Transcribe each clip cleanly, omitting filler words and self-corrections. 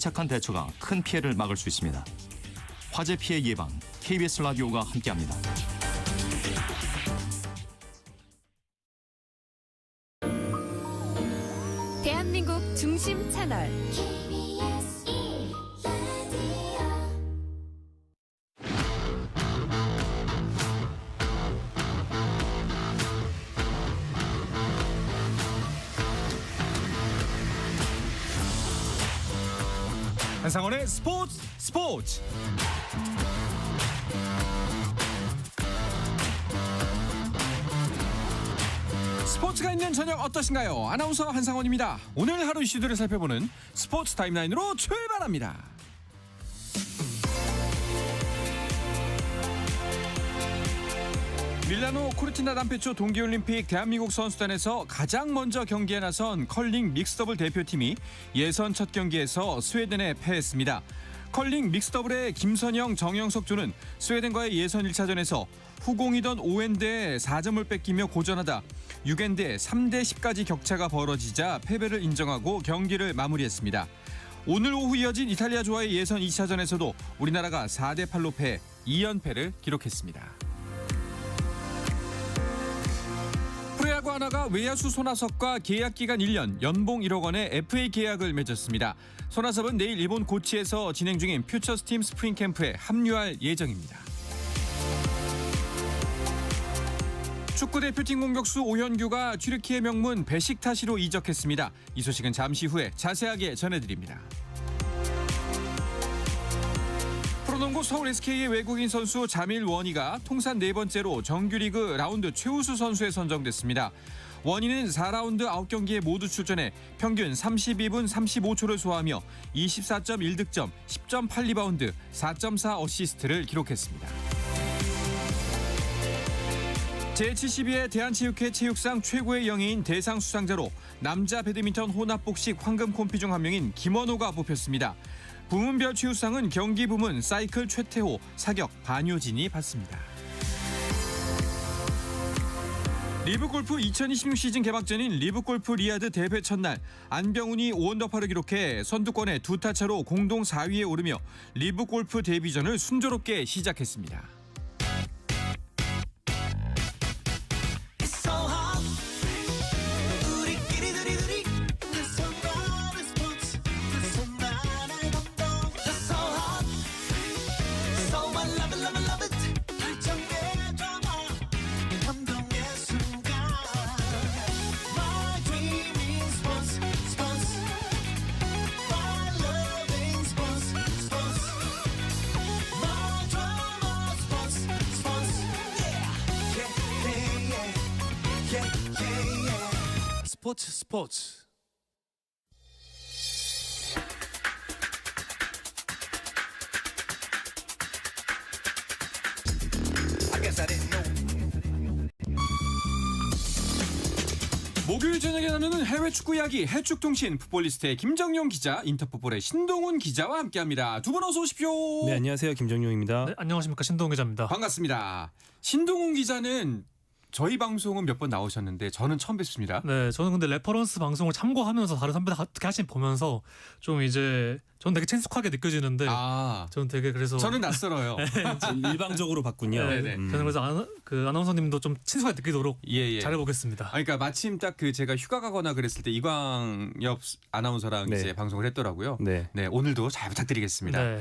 착한 대처가 큰 피해를 막을 수 있습니다. 화재 피해 예방, KBS 라디오가 함께합니다. 대한민국 중심 채널 한상원의 스포츠. 스포츠가 있는 저녁 어떠신가요? 아나운서 한상원입니다. 오늘 하루 이슈들을 살펴보는 스포츠 타임라인으로 출발합니다. 밀라노 코르티나 단페초 동계올림픽 대한민국 선수단에서 가장 먼저 경기에 나선 컬링 믹스더블 대표팀이 예선 첫 경기에서 스웨덴에 패했습니다. 컬링 믹스더블의 김선영, 정영석 조는 스웨덴과의 예선 1차전에서 후공이던 5엔드에 4점을 뺏기며 고전하다 6엔드에 3대10까지 격차가 벌어지자 패배를 인정하고 경기를 마무리했습니다. 오늘 오후 이어진 이탈리아조와의 예선 2차전에서도 우리나라가 4대8로 패해 2연패를 기록했습니다. 프로야구 하나가 외야수 손아섭과 계약기간 1년, 연봉 1억 원의 FA 계약을 맺었습니다. 손아섭은 내일 일본 고치에서 진행 중인 퓨처스팀 스프링 캠프에 합류할 예정입니다. 축구대표팀 공격수 오현규가 튀르키예 명문 베식타시로 이적했습니다. 이 소식은 잠시 후에 자세하게 전해드립니다. 프로농구 서울 SK의 외국인 선수 자밀 원희가 통산 네 번째로 정규리그 라운드 최우수 선수에 선정됐습니다. 원희는 4라운드 9경기에 모두 출전해 평균 32분 35초를 소화하며 24.1득점, 10.8리바운드, 4.4 어시스트를 기록했습니다. 제72회 대한체육회 체육상 최고의 영예인 대상 수상자로 남자 배드민턴 혼합복식 황금 콤피 중 한 명인 김원호가 뽑혔습니다. 부문별 최우상은 경기 부문 사이클 최태호, 사격 반효진이 받습니다. 리브골프 2026 시즌 개막전인 리브골프 리아드 대회 첫날 안병훈이 5언더파를 기록해 선두권에 2타 차로 공동 4위에 오르며 리브골프 데뷔전을 순조롭게 시작했습니다. 스포츠. 목요일 저녁에 나누는 해외 축구 이야기 해축통신 풋볼리스트의 김정용 기자, 인터풋볼의 신동훈 기자와 함께합니다. 두 분 어서 오십시오. 네, 안녕하세요. 김정용입니다. 네, 안녕하십니까. 신동훈 기자입니다. 반갑습니다. 신동훈 기자는 저희 방송은 몇 번 나오셨는데 저는 처음 뵙습니다. 네, 저는 근데 레퍼런스 방송을 참고하면서 다른 선배들 어떻게 하시는 보면서 좀 이제 저는 되게 친숙하게 느껴지는데 저는 되게 그래서 저는 낯설어요. 일방적으로 봤군요. 네네. 저는 그래서 아나운서님도 좀 친숙하게 느끼도록 예. 잘해보겠습니다. 그러니까 마침 딱 그 제가 휴가 가거나 그랬을 때 이광엽 아나운서랑 네. 이제 방송을 했더라고요. 네. 오늘도 잘 부탁드리겠습니다. 네.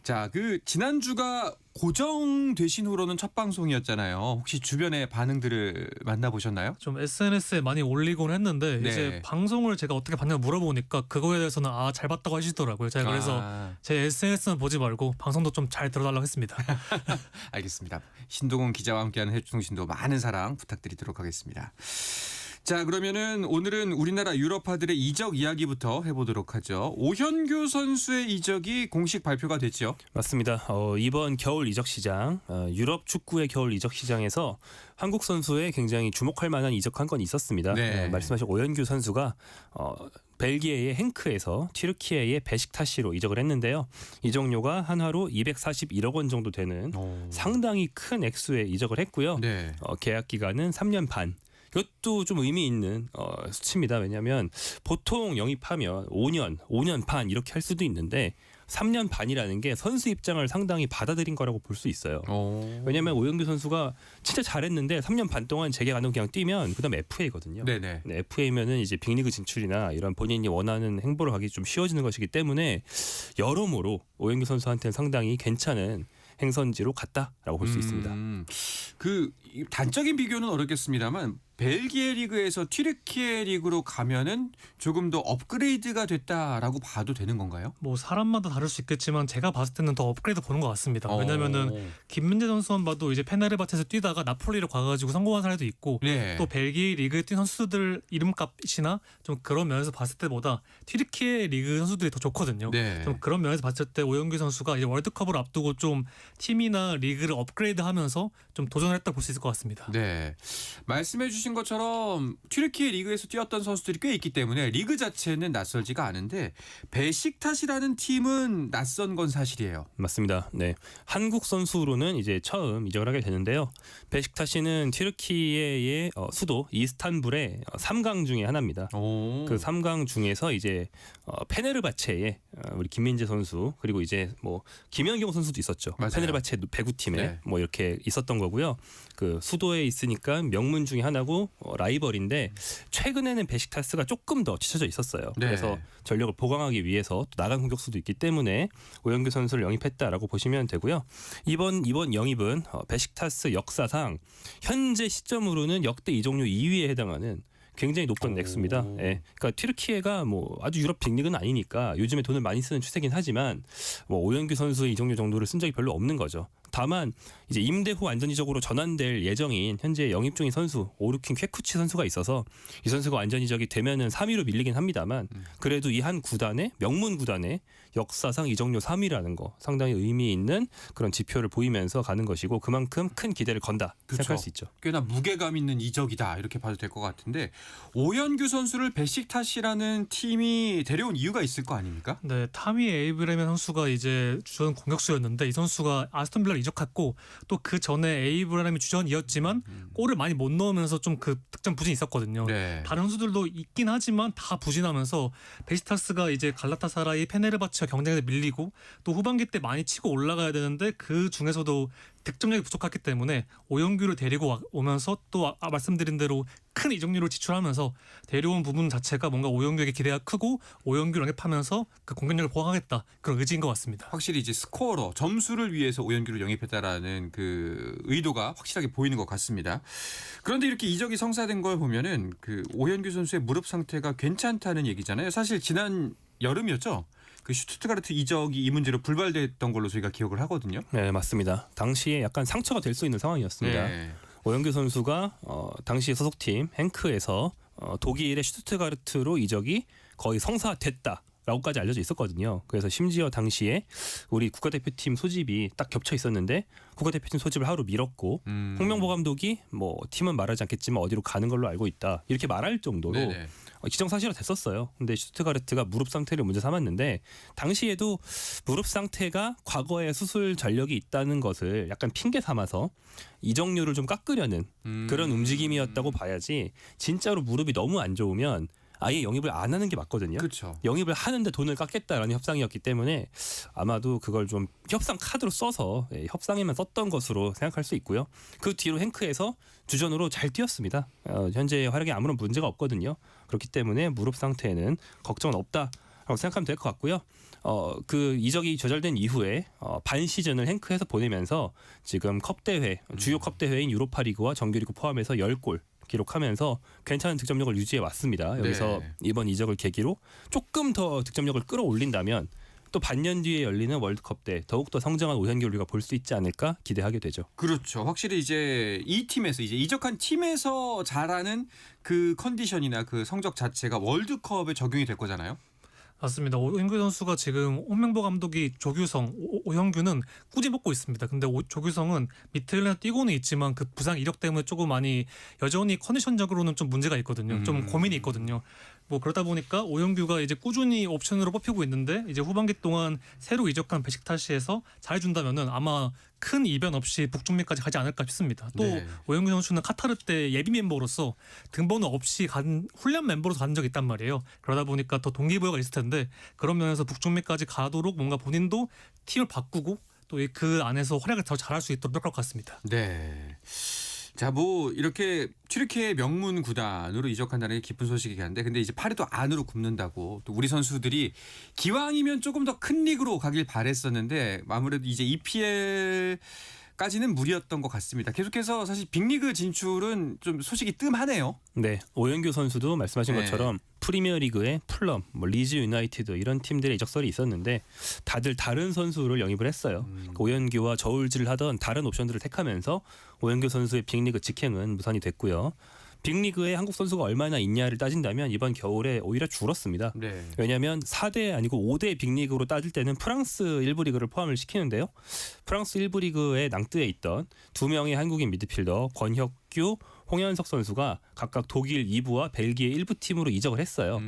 자, 그 지난주가 고정되신 후로는 첫 방송이었잖아요. 혹시 주변의 반응들을 만나보셨나요? 좀 SNS에 많이 올리곤 했는데 네. 이제 방송을 제가 어떻게 봤냐 물어보니까 그거에 대해서는 잘 봤다고 하시더라고요. 제가 그래서 제 SNS는 보지 말고 방송도 좀 잘 들어달라고 했습니다. 알겠습니다. 신동훈 기자와 함께하는 해축통신도 많은 사랑 부탁드리도록 하겠습니다. 자, 그러면은 오늘은 우리나라 유럽파들의 이적 이야기부터 해보도록 하죠. 오현규 선수의 이적이 공식 발표가 됐죠. 맞습니다. 이번 겨울 이적 시장, 유럽 축구의 겨울 이적 시장에서 한국 선수에 굉장히 주목할 만한 이적 한 건 있었습니다. 네. 말씀하신 오현규 선수가 벨기에의 행크에서 튀르키예의 베식타시로 이적을 했는데요. 이적료가 한화로 241억 원 정도 되는 상당히 큰 액수의 이적을 했고요. 네. 계약 기간은 3년 반. 이것도 좀 의미 있는 수치입니다. 왜냐하면 보통 영입하면 5년 반 이렇게 할 수도 있는데 3년 반이라는 게 선수 입장을 상당히 받아들인 거라고 볼 수 있어요. 왜냐하면 오영규 선수가 진짜 잘했는데 3년 반 동안 재계 가능 그냥 뛰면 그다음 FA거든요. 네네. 네, FA면은 이제 빅리그 진출이나 이런 본인이 원하는 행보를 하기 좀 쉬워지는 것이기 때문에 여러모로 오영규 선수한테는 상당히 괜찮은 행선지로 갔다라고 볼 수 있습니다. 그 단적인 비교는 어렵겠습니다만 벨기에 리그에서 튀르키예 리그로 가면은 조금 더 업그레이드가 됐다라고 봐도 되는 건가요? 뭐 사람마다 다를 수 있겠지만 제가 봤을 때는 더 업그레이드 보는 것 같습니다. 왜냐면은 김민재 선수만 봐도 이제 페네르바체에서 뛰다가 나폴리로 가가지고 성공한 사례도 있고 네. 또 벨기에 리그에 뛴 선수들 이름값이나 좀 그런 면에서 봤을 때보다 튀르키예 리그 선수들이 더 좋거든요. 네. 좀 그런 면에서 봤을 때 오영규 선수가 이제 월드컵을 앞두고 좀 팀이나 리그를 업그레이드하면서 좀 도전을 했다 볼 수 있을 것 같습니다. 네. 말씀해주신 것처럼 튀르키예 리그에서 뛰었던 선수들이 꽤 있기 때문에 리그 자체는 낯설지가 않은데 베식타시라는 팀은 낯선 건 사실이에요. 맞습니다. 네, 한국 선수로는 이제 처음 이적을 하게 되는데요. 베식타시는 튀르키예의 수도 이스탄불의 3강 중에 하나입니다. 그 3강 중에서 이제 페네르바체의 우리 김민재 선수 그리고 이제 뭐 김연경 선수도 있었죠. 맞아요. 페네르바체 배구팀에 네. 뭐 이렇게 있었던 거고요. 그 수도에 있으니까 명문 중에 하나고 라이벌인데 최근에는 베식타스가 조금 더 뒤쳐져 있었어요. 네. 그래서 전력을 보강하기 위해서 또 나간 공격수도 있기 때문에 오영규 선수를 영입했다라고 보시면 되고요. 이번 영입은 베식타스 역사상 현재 시점으로는 역대 이적료 2위에 해당하는 굉장히 높은 액수입니다. 예. 그러니까 튀르키예가 뭐 아주 유럽 빅리그는 아니니까 요즘에 돈을 많이 쓰는 추세긴 하지만 뭐 오영규 선수의 이적료 정도를 쓴 적이 별로 없는 거죠. 다만 이제 임대 후 완전 이적으로 전환될 예정인 현재 영입 중인 선수 오르킨 쾌쿠치 선수가 있어서 이 선수가 완전 이적이 되면은 3위로 밀리긴 합니다만 그래도 이 한 구단의 명문 구단의 역사상 이적료 3위라는 거 상당히 의미 있는 그런 지표를 보이면서 가는 것이고 그만큼 큰 기대를 건다 그렇죠. 생각할 수 있죠. 꽤나 무게감 있는 이적이다 이렇게 봐도 될 것 같은데 오영규 선수를 베식타시라는 팀이 데려온 이유가 있을 거 아닙니까? 네, 타미 에이브레멘 선수가 이제 주전 공격수였는데 이 선수가 아스톤 빌라를 이적했고 또 그 전에 에이브레멘이 주전이었지만 골을 많이 못 넣으면서 좀 그 득점 부진이 있었거든요. 네. 다른 선수들도 있긴 하지만 다 부진하면서 베시타스가 이제 갈라타사라이 페네르바체와 경쟁에 밀리고 또 후반기 때 많이 치고 올라가야 되는데 그 중에서도 득점력이 부족했기 때문에 오영규를 데리고 오면서 또 말씀드린 대로 큰 이적료를 지출하면서 데려온 부분 자체가 뭔가 오영규에게 기대가 크고 오영규를 영입하면서 그 공격력을 보강하겠다 그런 의지인 것 같습니다. 확실히 이제 스코어러 점수를 위해서 오영규를 영입했다라는 그 의도가 확실하게 보이는 것 같습니다. 그런데 이렇게 이적이 성사된 걸 보면은 그 오영규 선수의 무릎 상태가 괜찮다는 얘기잖아요. 사실 지난 여름이었죠. 그 슈투트가르트 이적이 이 문제로 불발됐던 걸로 저희가 기억을 하거든요. 네, 맞습니다. 당시에 약간 상처가 될 수 있는 상황이었습니다. 네. 오영규 선수가 당시 소속팀 행크에서 독일의 슈투트가르트로 이적이 거의 성사됐다라고까지 알려져 있었거든요. 그래서 심지어 당시에 우리 국가대표팀 소집이 딱 겹쳐 있었는데 국가대표팀 소집을 하루 미뤘고 홍명보 감독이 뭐 팀은 말하지 않겠지만 어디로 가는 걸로 알고 있다 이렇게 말할 정도로 네네. 기정사실화 됐었어요. 근데 슈투트가르트가 무릎 상태를 문제 삼았는데 당시에도 무릎 상태가 과거에 수술 전력이 있다는 것을 약간 핑계 삼아서 이적료를 좀 깎으려는 그런 움직임이었다고 봐야지 진짜로 무릎이 너무 안 좋으면 아예 영입을 안 하는 게 맞거든요. 그렇죠. 영입을 하는데 돈을 깎겠다라는 협상이었기 때문에 아마도 그걸 좀 협상 카드로 써서 협상에만 썼던 것으로 생각할 수 있고요. 그 뒤로 행크에서 주전으로 잘 뛰었습니다. 현재 활약에 아무런 문제가 없거든요. 그렇기 때문에 무릎 상태에는 걱정은 없다라고 생각하면 될 것 같고요. 그 이적이 조절된 이후에 반 시즌을 행크에서 보내면서 지금 컵 대회 주요 컵 대회인 유로파리그와 정규리그 포함해서 10골 기록하면서 괜찮은 득점력을 유지해 왔습니다. 여기서 네. 이번 이적을 계기로 조금 더 득점력을 끌어올린다면 또 반년 뒤에 열리는 월드컵 때 더욱더 성장한 오현규를 우리가 볼 수 있지 않을까 기대하게 되죠. 그렇죠. 확실히 이제 이 팀에서 이제 이적한 팀에서 잘하는 그 컨디션이나 그 성적 자체가 월드컵에 적용이 될 거잖아요. 맞습니다. 오영규 선수가 지금 홍명보 감독이 조규성, 오영규는 꾸준히 뽑고 있습니다. 근데 조규성은 미틀랜에 뛰고는 있지만 그 부상 이력 때문에 조금 많이 여전히 컨디션적으로는 좀 문제가 있거든요. 좀 고민이 있거든요. 뭐 그러다 보니까 오영규가 이제 꾸준히 옵션으로 뽑히고 있는데 이제 후반기 동안 새로 이적한 베식타시에서 잘해준다면은 아마 큰 이변 없이 북중미까지 가지 않을까 싶습니다. 또 네. 오영규 선수는 카타르 때 예비 멤버로서 등번호 없이 간 훈련 멤버로서 간 적이 있단 말이에요. 그러다 보니까 더 동기부여가 있을 텐데 그런 면에서 북중미까지 가도록 뭔가 본인도 팀을 바꾸고 또 그 안에서 활약을 더 잘할 수 있도록 노력할 것 같습니다. 네. 자, 뭐 이렇게 튀르키예 명문 구단으로 이적한다는 게 기쁜 소식이긴 한데, 근데 이제 팔이 또 안으로 굽는다고 또 우리 선수들이 기왕이면 조금 더 큰 리그로 가길 바랬었는데 아무래도 이제 EPL까지는 무리였던 것 같습니다. 계속해서 사실 빅리그 진출은 좀 소식이 뜸하네요. 네, 오영규 선수도 말씀하신 네. 것처럼 프리미어리그의 풀럼, 뭐 리즈 유나이티드 이런 팀들의 이적설이 있었는데 다들 다른 선수를 영입을 했어요. 그 오영규와 저울질을 하던 다른 옵션들을 택하면서 오영규 선수의 빅리그 직행은 무산이 됐고요. 빅리그에 한국 선수가 얼마나 있냐를 따진다면 이번 겨울에 오히려 줄었습니다. 네. 왜냐하면 4대 아니고 5대 빅리그로 따질 때는 프랑스 1부 리그를 포함을 시키는데요. 프랑스 1부 리그에 낭뜨에 있던 2명의 한국인 미드필더 권혁규, 홍현석 선수가 각각 독일 2부와 벨기에 1부 팀으로 이적을 했어요.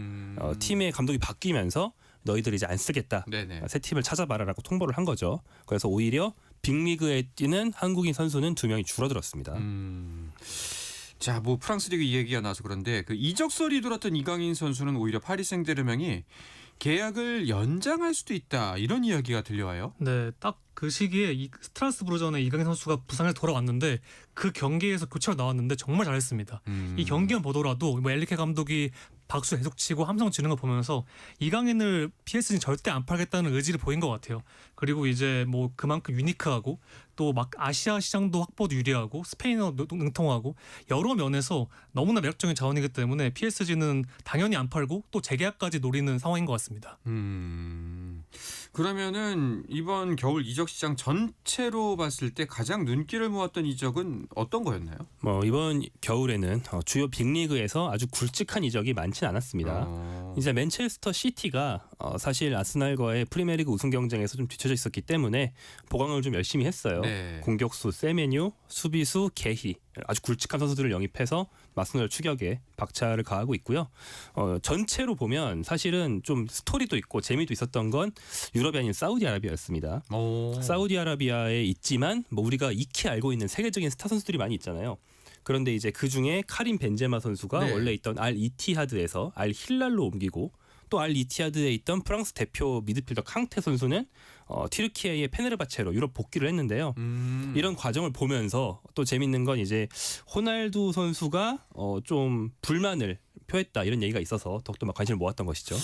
팀의 감독이 바뀌면서 너희들 이제 안 쓰겠다. 네네. 새 팀을 찾아봐라라고 통보를 한 거죠. 그래서 오히려 빅리그에 뛰는 한국인 선수는 2명이 줄어들었습니다. 자, 뭐 프랑스 리그 얘기가 나서 그런데 그 이적설이 돌았던 이강인 선수는 오히려 파리 생제르맹이 계약을 연장할 수도 있다 이런 이야기가 들려와요. 네, 딱 그 시기에 이 스트라스부르전에 이강인 선수가 부상을 돌아왔는데 그 경기에서 교체로 나왔는데 정말 잘했습니다. 이 경기만 보더라도 뭐 엘리케 감독이 박수 계속 치고 함성 지는 거 보면서 이강인을 PSG는 절대 안 팔겠다는 의지를 보인 것 같아요. 그리고 이제 뭐 그만큼 유니크하고 또 막 아시아 시장도 확보도 유리하고 스페인어 능통하고 여러 면에서 너무나 매력적인 자원이기 때문에 PSG는 당연히 안 팔고 또 재계약까지 노리는 상황인 것 같습니다. 그러면은 이번 겨울 이적 시장 전체로 봤을 때 가장 눈길을 모았던 이적은 어떤 거였나요? 뭐 이번 겨울에는 주요 빅리그에서 아주 굵직한 이적이 많진 않았습니다. 이제 맨체스터 시티가 사실 아스날과의 프리미어리그 우승 경쟁에서 좀 뒤쳐져 있었기 때문에 보강을 좀 열심히 했어요. 네. 공격수 세메뉴, 수비수 게히 아주 굵직한 선수들을 영입해서 아스날 추격에 박차를 가하고 있고요. 전체로 보면 사실은 좀 스토리도 있고 재미도 있었던 건 유럽이 아닌 사우디아라비아였습니다. 사우디아라비아에 있지만 뭐 우리가 익히 알고 있는 세계적인 스타 선수들이 많이 있잖아요. 그런데 이제 그 중에 카림 벤제마 선수가 네. 원래 있던 알 이티하드에서 알 힐랄로 옮기고 또 알 이티하드에 있던 프랑스 대표 미드필더 캉테 선수는 튀르키예의 페네르바체로 유럽 복귀를 했는데요. 이런 과정을 보면서 또 재밌는 건 이제 호날두 선수가 좀 불만을 표했다 이런 얘기가 있어서 더욱더 막 관심을 모았던 것이죠.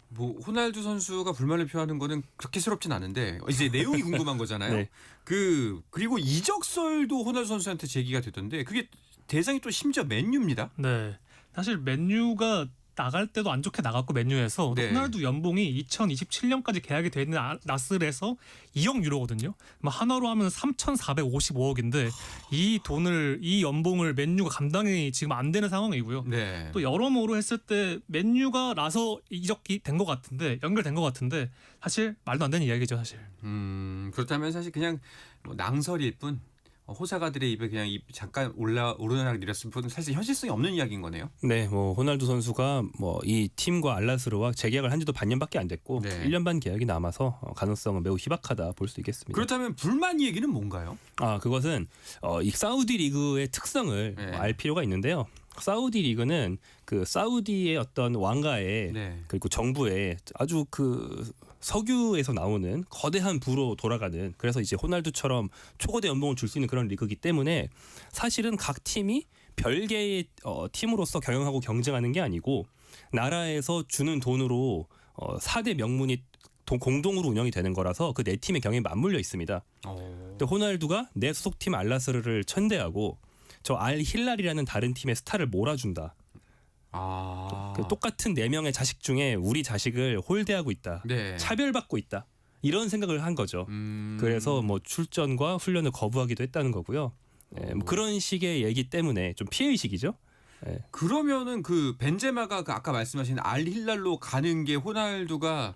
뭐 호날두 선수가 불만을 표하는 거는 그렇게 새롭진 않은데 이제 내용이 궁금한 거잖아요. 네. 그리고 이적설도 호날두 선수한테 제기가 되던데 그게 대상이 또 심지어 맨유입니다. 네, 사실 맨유가 나갈 때도 안 좋게 나갔고 맨유에서 네. 호날두 연봉이 2027년까지 계약이 돼 있는 나스르에서 2억 유로거든요. 뭐 하나로 하면 3,455억인데 이 연봉을 맨유가 감당이 지금 안 되는 상황이고요. 네. 또 여러모로 했을 때 맨유가 나서 이적이 된 것 같은데 연결된 것 같은데 사실 말도 안 되는 이야기죠 사실. 그렇다면 사실 그냥 뭐 낭설일 뿐 호사가들의 입에 그냥 잠깐 오르내락 내렸을 뿐 사실 현실성이 없는 이야기인 거네요. 네, 뭐 호날두 선수가 뭐 이 팀과 알라스르와 재계약을 한 지도 반년밖에 안 됐고 네. 1년 반 계약이 남아서 가능성은 매우 희박하다 볼 수 있겠습니다. 그렇다면 불만 얘기는 뭔가요? 그것은 이 사우디 리그의 특성을 네. 알 필요가 있는데요. 사우디 리그는 그 사우디의 어떤 왕가의 네. 그리고 정부의 아주 그 석유에서 나오는 거대한 부로 돌아가는 그래서 이제 호날두처럼 초거대 연봉을 줄 수 있는 그런 리그이기 때문에 사실은 각 팀이 별개의 팀으로서 경영하고 경쟁하는 게 아니고 나라에서 주는 돈으로 4대 명문이 공동으로 운영이 되는 거라서 그 네 팀의 경영에 맞물려 있습니다. 근데 호날두가 내 소속팀 알라스르를 천대하고 저 알 힐랄이라는 다른 팀의 스타를 몰아준다. 그 똑같은 4명의 자식 중에 우리 자식을 홀대하고 있다. 네. 차별받고 있다. 이런 생각을 한 거죠. 그래서 뭐 출전과 훈련을 거부하기도 했다는 거고요. 뭐 그런 식의 얘기 때문에 좀 피해의식이죠. 그러면은 그 벤제마가 그 아까 말씀하신 알 힐랄로 가는 게 호날두가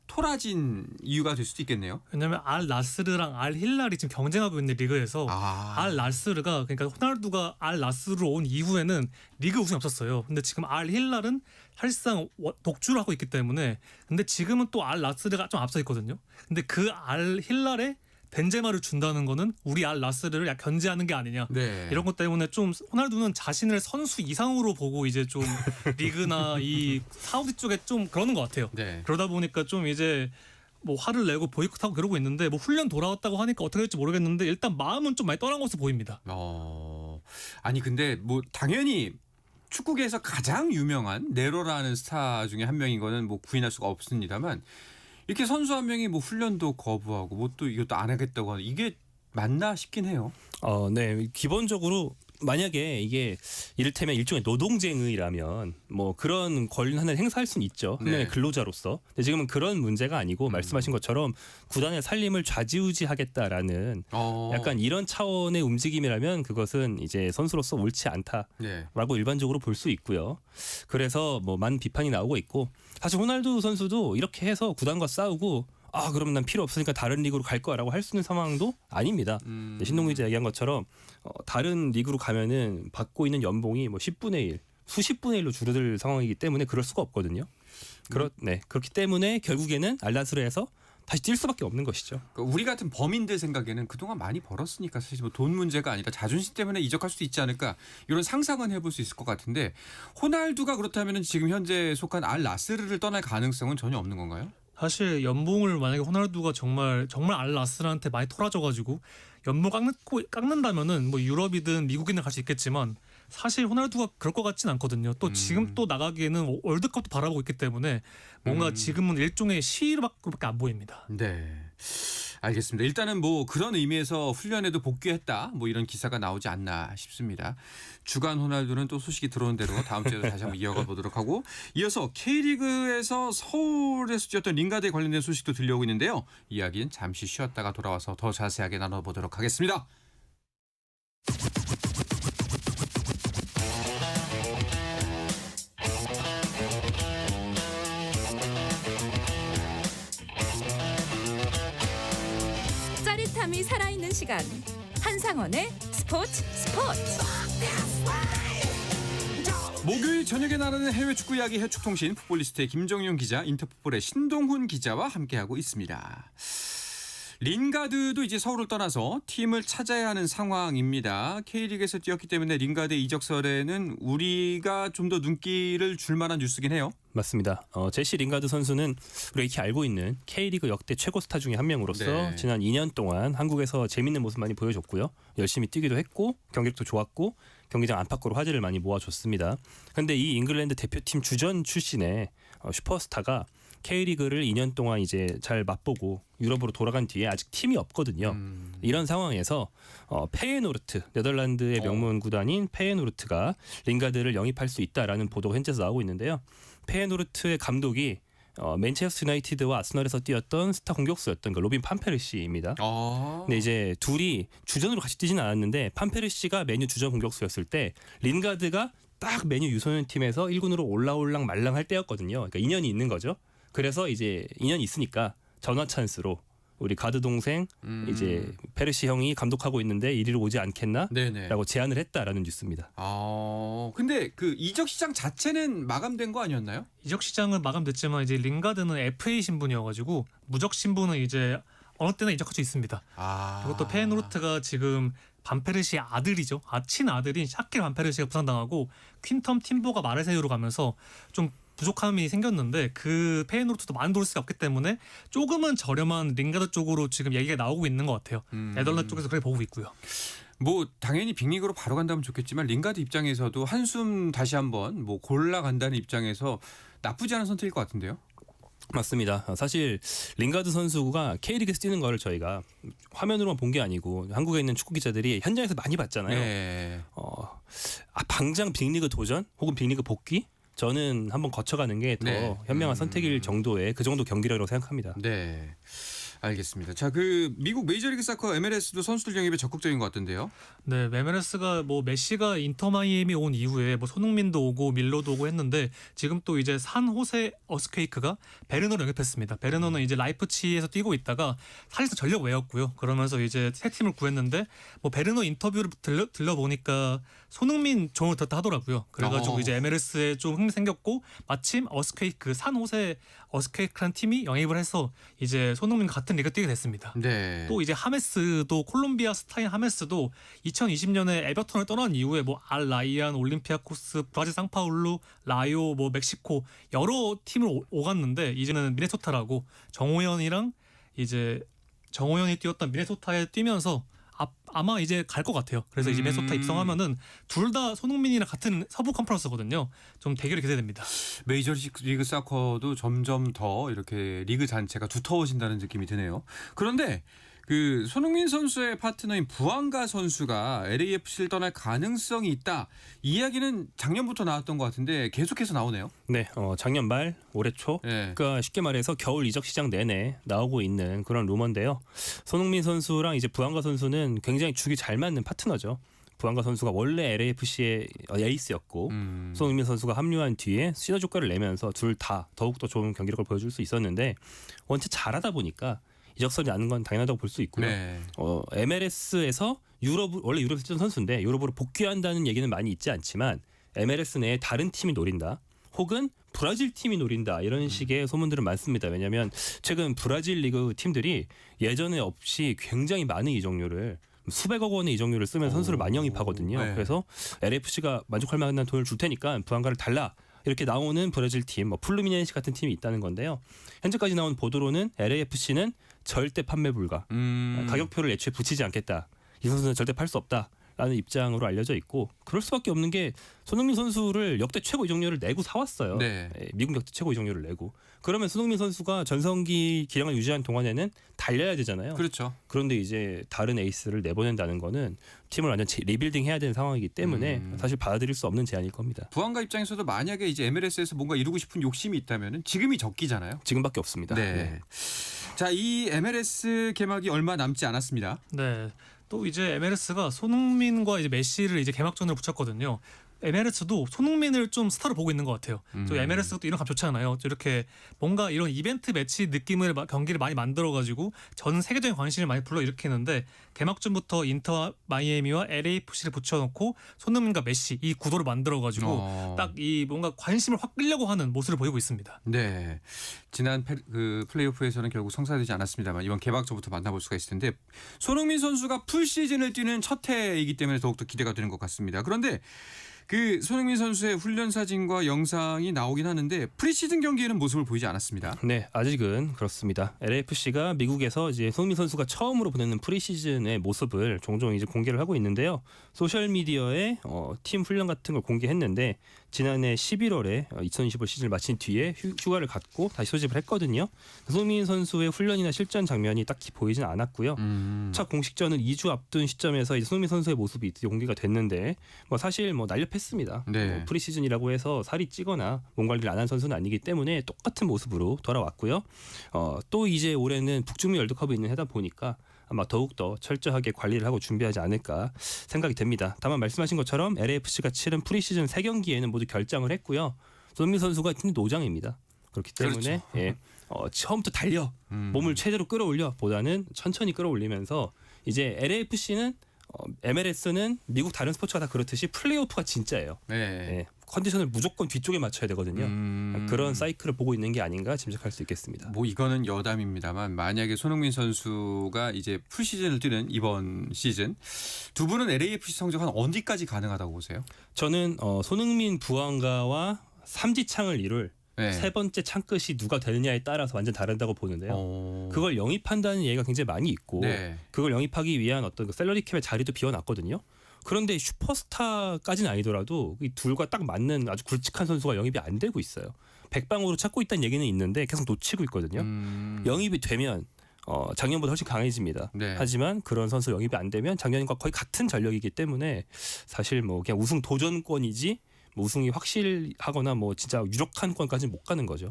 토라진 이유가 될 수도 있겠네요. 왜냐면 알 나스르랑 알 힐랄이 지금 경쟁하고 있는 리그에서 아. 알 나스르가 그러니까 호날두가 알 나스르로 온 이후에는 리그 우승이 없었어요. 근데 지금 알 힐랄은 사실상 독주를 하고 있기 때문에 근데 지금은 또 알 나스르가 좀 앞서 있거든요. 근데 그 알 힐랄에 벤제마를 준다는 거는 우리 알 나스르를 약 견제하는 게 아니냐. 네. 이런 것 때문에 좀 호날두는 자신을 선수 이상으로 보고 이제 좀 리그나 이 사우디 쪽에 좀 그러는 것 같아요. 네. 그러다 보니까 좀 이제 뭐 화를 내고 보이콧하고 그러고 있는데 뭐 훈련 돌아왔다고 하니까 어떻게 될지 모르겠는데 일단 마음은 좀 많이 떠난 것으로 보입니다. 아니 근데 뭐 당연히 축구계에서 가장 유명한 네로라는 스타 중에 한 명인 거는 뭐 부인할 수가 없습니다만 이렇게 선수 한 명이 뭐 훈련도 거부하고 뭐 또 이것도 안 하겠다고 하는 이게 맞나 싶긴 해요. 네. 기본적으로 만약에 이게 이를테면 일종의 노동쟁의라면 뭐 그런 권리 하나를 행사할 수는 있죠. 한 명의 네. 근로자로서. 근데 지금은 그런 문제가 아니고 말씀하신 것처럼 구단의 살림을 좌지우지하겠다라는 약간 이런 차원의 움직임이라면 그것은 이제 선수로서 옳지 않다라고 네. 일반적으로 볼 수 있고요. 그래서 뭐 많은 비판이 나오고 있고 사실 호날두 선수도 이렇게 해서 구단과 싸우고 그럼 난 필요 없으니까 다른 리그로 갈 거라고 할 수 있는 상황도 아닙니다. 신동규 기자 얘기한 것처럼 다른 리그로 가면은 받고 있는 연봉이 뭐 10분의 1, 수십 분의 1로 줄어들 상황이기 때문에 그럴 수가 없거든요. 그렇기 때문에 결국에는 알나스르에서 다시 뛸 수밖에 없는 것이죠. 그러니까 우리 같은 범인들 생각에는 그동안 많이 벌었으니까 사실 뭐 돈 문제가 아니라 자존심 때문에 이적할 수도 있지 않을까 이런 상상은 해볼 수 있을 것 같은데 호날두가 그렇다면 지금 현재 속한 알 나스르를 떠날 가능성은 전혀 없는 건가요? 사실 연봉을 만약에 호날두가 정말 알 나스르한테 많이 토라져가지고 연봉 깎는다면은 뭐 유럽이든 미국이든 갈 수 있겠지만 사실 호날두가 그럴 것 같진 않거든요. 또 지금 또 나가기에는 월드컵도 바라보고 있기 때문에 뭔가 지금은 일종의 시일밖에 안 보입니다. 네. 알겠습니다. 일단은 뭐 그런 의미에서 훈련에도 복귀했다. 뭐 이런 기사가 나오지 않나 싶습니다. 주간 호날두는 또 소식이 들어온 대로 다음 주에도 다시 한번 이어가 보도록 하고 이어서 K리그에서 서울에서 뛰었던 링가드에 관련된 소식도 들려오고 있는데요. 이야기는 잠시 쉬었다가 돌아와서 더 자세하게 나눠보도록 하겠습니다. 짜릿함이 살아있는 시간 한상원의 스포츠 목요일 저녁에 나르는 해외 축구 이야기 해축통신 풋볼리스트의 김정용 기자, 인터풋볼의 신동훈 기자와 함께하고 있습니다. 링가드도 이제 서울을 떠나서 팀을 찾아야 하는 상황입니다. K리그에서 뛰었기 때문에 링가드의 이적설에는 우리가 좀 더 눈길을 줄 만한 뉴스긴 해요. 맞습니다. 제시 링가드 선수는 우리가 이렇게 알고 있는 K리그 역대 최고 스타 중에 한 명으로서 네. 지난 2년 동안 한국에서 재밌는 모습 많이 보여줬고요. 열심히 뛰기도 했고 경기력도 좋았고 경기장 안팎으로 화제를 많이 모아줬습니다. 그런데 이 잉글랜드 대표팀 주전 출신의 슈퍼스타가 K리그를 2년 동안 이제 잘 맛보고 유럽으로 돌아간 뒤에 아직 팀이 없거든요. 이런 상황에서 페예노르트, 네덜란드의 명문 구단인 페예노르트가 링가드를 영입할 수 있다라는 보도가 현지에서 나오고 있는데요. 페예노르트의 감독이 맨체스터 유나이티드와 아스널에서 뛰었던 스타 공격수였던 그 로빈 판페르시입니다. 근데 이제 둘이 주전으로 같이 뛰진 않았는데 판페르시가 메뉴 주전 공격수였을 때 링가드가 딱 메뉴 유소년 팀에서 1군으로 올라올랑 말랑할 때였거든요. 그러니까 인연이 있는 거죠. 그래서 이제 인연이 있으니까 전화 찬스로 우리 가드 동생 이제 페르시 형이 감독하고 있는데 이리로 오지 않겠나? 네네. 라고 제안을 했다라는 뉴스입니다. 근데 그 이적 시장 자체는 마감된 거 아니었나요? 이적 시장은 마감됐지만 이제 링가드는 FA 신분이어가지고 무적 신분은 이제 어느 때나 이적할 수 있습니다. 그리고 또 페예노르트가 지금 반페르시의 아들이죠. 친아들인 샤킬 반페르시가 부상당하고 퀸텀 팀보가 마르세유로 가면서 좀 부족함이 생겼는데 그 페예노르트도 많이 돌 수가 없기 때문에 조금은 저렴한 링가드 쪽으로 지금 얘기가 나오고 있는 것 같아요. 네덜란드 쪽에서 그렇게 보고 있고요. 뭐 당연히 빅리그로 바로 간다면 좋겠지만 링가드 입장에서도 한숨 다시 한번 뭐 골라 간다는 입장에서 나쁘지 않은 선택일 것 같은데요. 맞습니다. 사실 링가드 선수가 K리그에서 뛰는 거를 저희가 화면으로만 본 게 아니고 한국에 있는 축구 기자들이 현장에서 많이 봤잖아요. 네. 당장 빅리그 도전 혹은 빅리그 복귀? 저는 한번 거쳐가는 게 더 네. 현명한 선택일 정도의 그 정도 경기력이라고 생각합니다. 네. 알겠습니다. 자, 그 미국 메이저리그 사커 MLS도 선수들 영입에 적극적인 것 같던데요. 네, MLS가 뭐 메시가 인터 마이애미 온 이후에 뭐 손흥민도 오고 밀러도 오고 했는데 지금 또 이제 산호세 어스케이크가 베르너를 영입했습니다. 베르너는 이제 라이프치히에서 뛰고 있다가 사실상 전력 외였고요. 그러면서 이제 새 팀을 구했는데 뭐 베르너 인터뷰를 들려보니까 손흥민 조언을 듣다 하더라고요. 그래가지고 이제 MLS에 좀 흥미 생겼고 마침 어스케이크 산호세 어스케이크라는 팀이 영입을 해서 이제 손흥민 같은 리그 뛰게 됐습니다. 네. 또 이제 하메스도 콜롬비아 스타인 하메스도 2020년에 에버턴을 떠난 이후에 뭐 알 라이안, 올림피아코스, 브라질 상파울루, 라요, 뭐 멕시코 여러 팀을 오갔는데 이제는 미네소타라고 정호연이 뛰었던 미네소타에 뛰면서 아마 이제 갈 것 같아요. 그래서 이제 미네소타 입성하면은 둘 다 손흥민이랑 같은 서부 컨퍼런스거든요. 좀 대결이 기대됩니다. 메이저리그 사커도 점점 더 이렇게 리그 자체가 두터워진다는 느낌이 드네요. 그런데 그 손흥민 선수의 파트너인 부앙가 선수가 LAFC를 떠날 가능성이 있다. 이 이야기는 작년부터 나왔던 것 같은데 계속해서 나오네요. 네, 작년 말 올해 초 네. 그러니까 쉽게 말해서 겨울 이적 시장 내내 나오고 있는 그런 루머인데요. 손흥민 선수랑 이제 부앙가 선수는 굉장히 죽이 잘 맞는 파트너죠. 부앙가 선수가 원래 LAFC의 에이스였고 손흥민 선수가 합류한 뒤에 시너지 효과를 내면서 둘 다 더욱더 좋은 경기력을 보여줄 수 있었는데 원체 잘하다 보니까 이적설이 나는 건 당연하다고 볼 수 있고요. 네. MLS에서 원래 유럽에 뛰던 선수인데 유럽으로 복귀한다는 얘기는 많이 있지 않지만 MLS 내에 다른 팀이 노린다. 혹은 브라질 팀이 노린다. 이런 식의 소문들은 많습니다. 왜냐하면 최근 브라질 리그 팀들이 예전에 없이 굉장히 많은 이적료를 수백억 원의 이적료를 쓰면 선수를 많이 영입하거든요. 네. 그래서 LAFC가 만족할 만한 돈을 줄 테니까 부안가를 달라. 이렇게 나오는 브라질 팀, 뭐 플루미네시 같은 팀이 있다는 건데요. 현재까지 나온 보도로는 LAFC는 절대 판매 불가. 가격표를 애초에 붙이지 않겠다. 이 선수는 절대 팔 수 없다라는 입장으로 알려져 있고 그럴 수밖에 없는 게 손흥민 선수를 역대 최고 이적료를 내고 사왔어요. 네. 미국 역대 최고 이적료를 내고 그러면 손흥민 선수가 전성기 기량을 유지한 동안에는 달려야 되잖아요. 그렇죠. 그런데 이제 다른 에이스를 내보낸다는 거는 팀을 완전 리빌딩 해야 되는 상황이기 때문에 사실 받아들일 수 없는 제안일 겁니다. 부안가 입장에서도 만약에 이제 MLS에서 뭔가 이루고 싶은 욕심이 있다면은 지금이 적기잖아요. 지금밖에 없습니다. 네. 자, 이 MLS 개막이 얼마 남지 않았습니다. 네. 또 이제 MLS가 손흥민과 이제 메시를 이제 개막전으로 붙였거든요. MLS도 손흥민을 좀 스타로 보고 있는 것 같아요. 또 MLS가 또 이런 감 좋잖아요. 이렇게 뭔가 이런 이벤트 매치 느낌을 경기를 많이 만들어가지고 전 세계적인 관심을 많이 불러일으키는데 개막전부터 인터 마이애미와 LAFC를 붙여놓고 손흥민과 메시 이 구도를 만들어가지고 딱 이 뭔가 관심을 확 끌려고 하는 모습을 보이고 있습니다. 네. 지난 그 플레이오프에서는 결국 성사되지 않았습니다만 이번 개막전부터 만나볼 수가 있을 텐데 손흥민 선수가 풀 시즌을 뛰는 첫 해이기 때문에 더욱더 기대가 되는 것 같습니다. 그런데 그 손흥민 선수의 훈련 사진과 영상이 나오긴 하는데 프리시즌 경기에는 모습을 보이지 않았습니다. 네, 아직은 그렇습니다. LAFC가 미국에서 이제 손흥민 선수가 처음으로 보내는 프리시즌의 모습을 종종 이제 공개를 하고 있는데요. 소셜 미디어에 팀 훈련 같은 걸 공개했는데 지난해 11월에 2025 시즌을 마친 뒤에 휴가를 갖고 다시 소집을 했거든요. 손흥민 선수의 훈련이나 실전 장면이 딱히 보이진 않았고요. 첫 공식전은 2주 앞둔 시점에서 이제 손흥민 선수의 모습이 공개가 됐는데 뭐 사실 뭐 날렵했습니다. 네. 프리시즌이라고 해서 살이 찌거나 몸 관리를 안 한 선수는 아니기 때문에 똑같은 모습으로 돌아왔고요. 또 이제 올해는 북중미 월드컵이 있는 해다 보니까 아마 더욱더 철저하게 관리를 하고 준비하지 않을까 생각이 됩니다. 다만 말씀하신 것처럼 LAFC가 치른 프리시즌 3경기에는 모두 결장을 했고요. 손흥민 선수가 팀 노장입니다. 그렇기 때문에 그렇죠. 처음부터 달려 몸을 최대로 끌어올려 보다는 천천히 끌어올리면서 이제 LAFC는 MLS는 미국 다른 스포츠가 다 그렇듯이 플레이오프가 진짜예요. 네. 컨디션을 무조건 뒤쪽에 맞춰야 되거든요. 그런 사이클을 보고 있는 게 아닌가 짐작할 수 있겠습니다. 뭐 이거는 여담입니다만 만약에 손흥민 선수가 이제 풀 시즌을 뛰는 이번 시즌 두 분은 LAFC 성적 한 어디까지 가능하다고 보세요? 저는 손흥민 부안가와 삼지창을 이룰 네. 세 번째 창끝이 누가 되느냐에 따라서 완전 다른다고 보는데요. 그걸 영입한다는 얘기가 굉장히 많이 있고 네. 그걸 영입하기 위한 어떤 그 샐러리 캡의 자리도 비워놨거든요. 그런데 슈퍼스타까지는 아니더라도 이 둘과 딱 맞는 아주 굵직한 선수가 영입이 안 되고 있어요. 백방으로 찾고 있다는 얘기는 있는데 계속 놓치고 있거든요. 영입이 되면 작년보다 훨씬 강해집니다. 네. 하지만 그런 선수 영입이 안 되면 작년과 거의 같은 전력이기 때문에 사실 뭐 그냥 우승 도전권이지 뭐 우승이 확실하거나 뭐 진짜 유력한 권까지는 못 가는 거죠.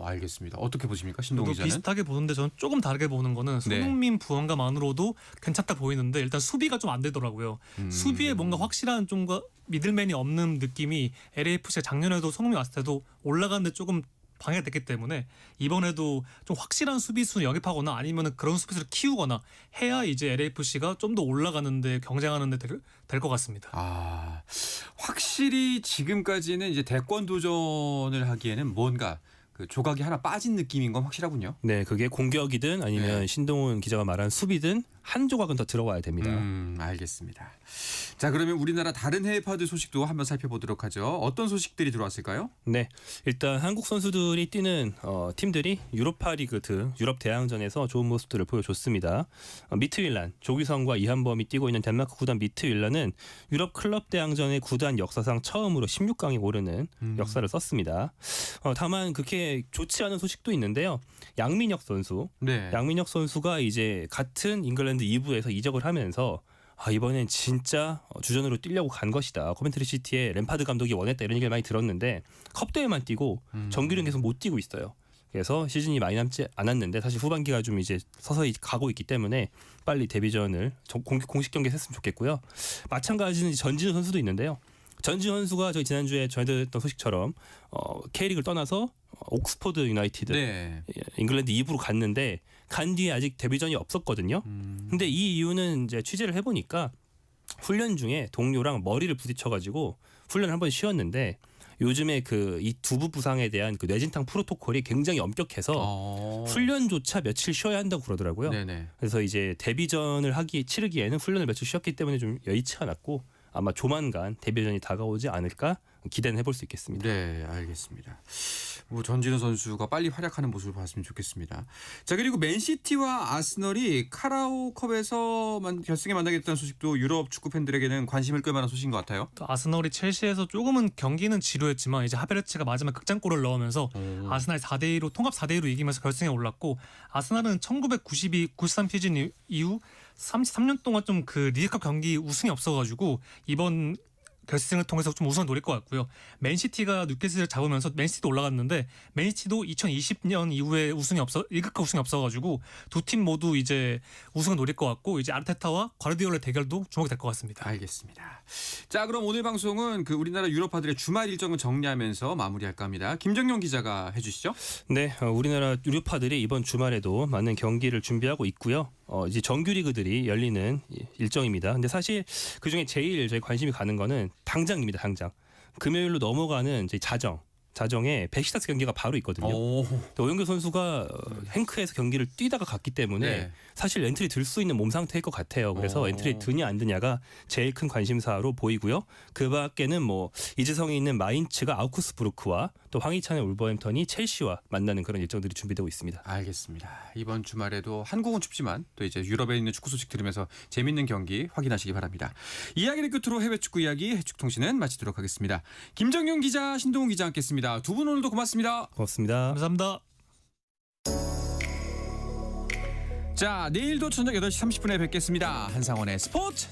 알겠습니다. 어떻게 보십니까, 신동 저도 기자는? 비슷하게 보는데 저는 조금 다르게 보는 거는 네. 손흥민 부원감만으로도 괜찮다 보이는데 일단 수비가 좀 안 되더라고요. 수비에 뭔가 확실한 좀가 미들맨이 없는 느낌이 LAFC가 작년에도 손흥민 왔을 때도 올라가는데 조금 방해가 됐기 때문에 이번에도 좀 확실한 수비수를 영입하거나 아니면 그런 수비수를 키우거나 해야 이제 LAFC가 좀 더 올라가는데 경쟁하는데 될 것 같습니다. 확실히 지금까지는 이제 대권 도전을 하기에는 뭔가 그 조각이 하나 빠진 느낌인 건 확실하군요. 네, 그게 공격이든 아니면 네. 신동훈 기자가 말한 수비든 한 조각은 더 들어와야 됩니다. 알겠습니다. 자, 그러면 우리나라 다른 해외파들 소식도 한번 살펴보도록 하죠. 어떤 소식들이 들어왔을까요? 네, 일단 한국 선수들이 뛰는 팀들이 유로파리그 등 유럽 대항전에서 좋은 모습들을 보여줬습니다. 미트윌란, 조규성과 이한범이 뛰고 있는 덴마크 구단 미트윌란은 유럽 클럽 대항전의 구단 역사상 처음으로 16강에 오르는 역사를 썼습니다. 다만 그렇게 좋지 않은 소식도 있는데요. 양민혁 선수, 네. 양민혁 선수가 이제 같은 잉글랜드 2부에서 이적을 하면서 이번엔 진짜 주전으로 뛰려고 간 것이다. 코벤트리 시티의 램파드 감독이 원했다 이런 얘기를 많이 들었는데 컵대회만 뛰고 정규리는 계속 못 뛰고 있어요. 그래서 시즌이 많이 남지 않았는데 사실 후반기가 좀 이제 서서히 가고 있기 때문에 빨리 데뷔전을 공식 경기에 했으면 좋겠고요. 마찬가지는 전진우 선수도 있는데요. 전진우 선수가 저희 지난주에 전해드렸던 소식처럼 K리그를 떠나서 옥스퍼드 유나이티드 네. 잉글랜드 2부로 갔는데 간 뒤에 아직 데뷔전이 없었거든요. 근데 이 이유는 이제 취재를 해보니까 훈련 중에 동료랑 머리를 부딪혀가지고 훈련을 한번 쉬었는데 요즘에 그 이 두부 부상에 대한 그 뇌진탕 프로토콜이 굉장히 엄격해서 훈련조차 며칠 쉬어야 한다고 그러더라고요. 네네. 그래서 이제 데뷔전을 치르기에는 훈련을 며칠 쉬었기 때문에 좀 여의치 않았고 아마 조만간 데뷔전이 다가오지 않을까 기대는 해볼 수 있겠습니다. 네, 알겠습니다. 뭐 전진우 선수가 빨리 활약하는 모습을 봤으면 좋겠습니다. 자, 그리고 맨시티와 아스널이 카라오컵에서 결승에 만나겠다는 소식도 유럽 축구 팬들에게는 관심을 끌 만한 소식인 것 같아요. 또 아스널이 첼시에서 조금은 경기는 지루했지만 이제 하베르츠가 마지막 극장골을 넣으면서 아스날 4대2로 통합 4대2로 이기면서 결승에 올랐고 아스날은 1992-93 시즌 이후 33년 동안 좀 그 리그컵 경기 우승이 없어가지고 이번 결승을 통해서 좀 우승을 노릴 것 같고요. 맨시티가 뉴캐슬을 잡으면서 맨시티도 올라갔는데 맨시티도 2020년 이후에 1급급 우승이 없어가지고 두 팀 모두 이제 우승을 노릴 것 같고 이제 아르테타와 과르디올라의 대결도 주목이 될 것 같습니다. 알겠습니다. 자, 그럼 오늘 방송은 그 우리나라 유럽파들의 주말 일정을 정리하면서 마무리할까 합니다. 김정용 기자가 해주시죠. 네, 우리나라 유럽파들이 이번 주말에도 많은 경기를 준비하고 있고요. 이제 정규 리그들이 열리는 일정입니다. 근데 사실 그 중에 제일 저희 관심이 가는 거는 당장입니다. 당장 금요일로 넘어가는 이제 자정에 베시타스 경기가 바로 있거든요. 오영규 선수가 행크에서 경기를 뛰다가 갔기 때문에 네. 사실 엔트리 들 수 있는 몸 상태일 것 같아요. 그래서 엔트리 드냐 안 드냐가 제일 큰 관심사로 보이고요. 그 밖에는 뭐 이재성이 있는 마인츠가 아우크스부르크와 또 황희찬의 울버햄턴이 첼시와 만나는 그런 일정들이 준비되고 있습니다. 알겠습니다. 이번 주말에도 한국은 춥지만 또 이제 유럽에 있는 축구 소식 들으면서 재밌는 경기 확인하시기 바랍니다. 이야기를 끝으로 해외 축구 이야기 해축통신은 마치도록 하겠습니다. 김정용 기자, 신동훈 기자 함께했습니다. 두 분 오늘도 고맙습니다. 고맙습니다. 감사합니다. 자, 내일도 저녁 8시 30분에 뵙겠습니다. 한상원의 스포츠.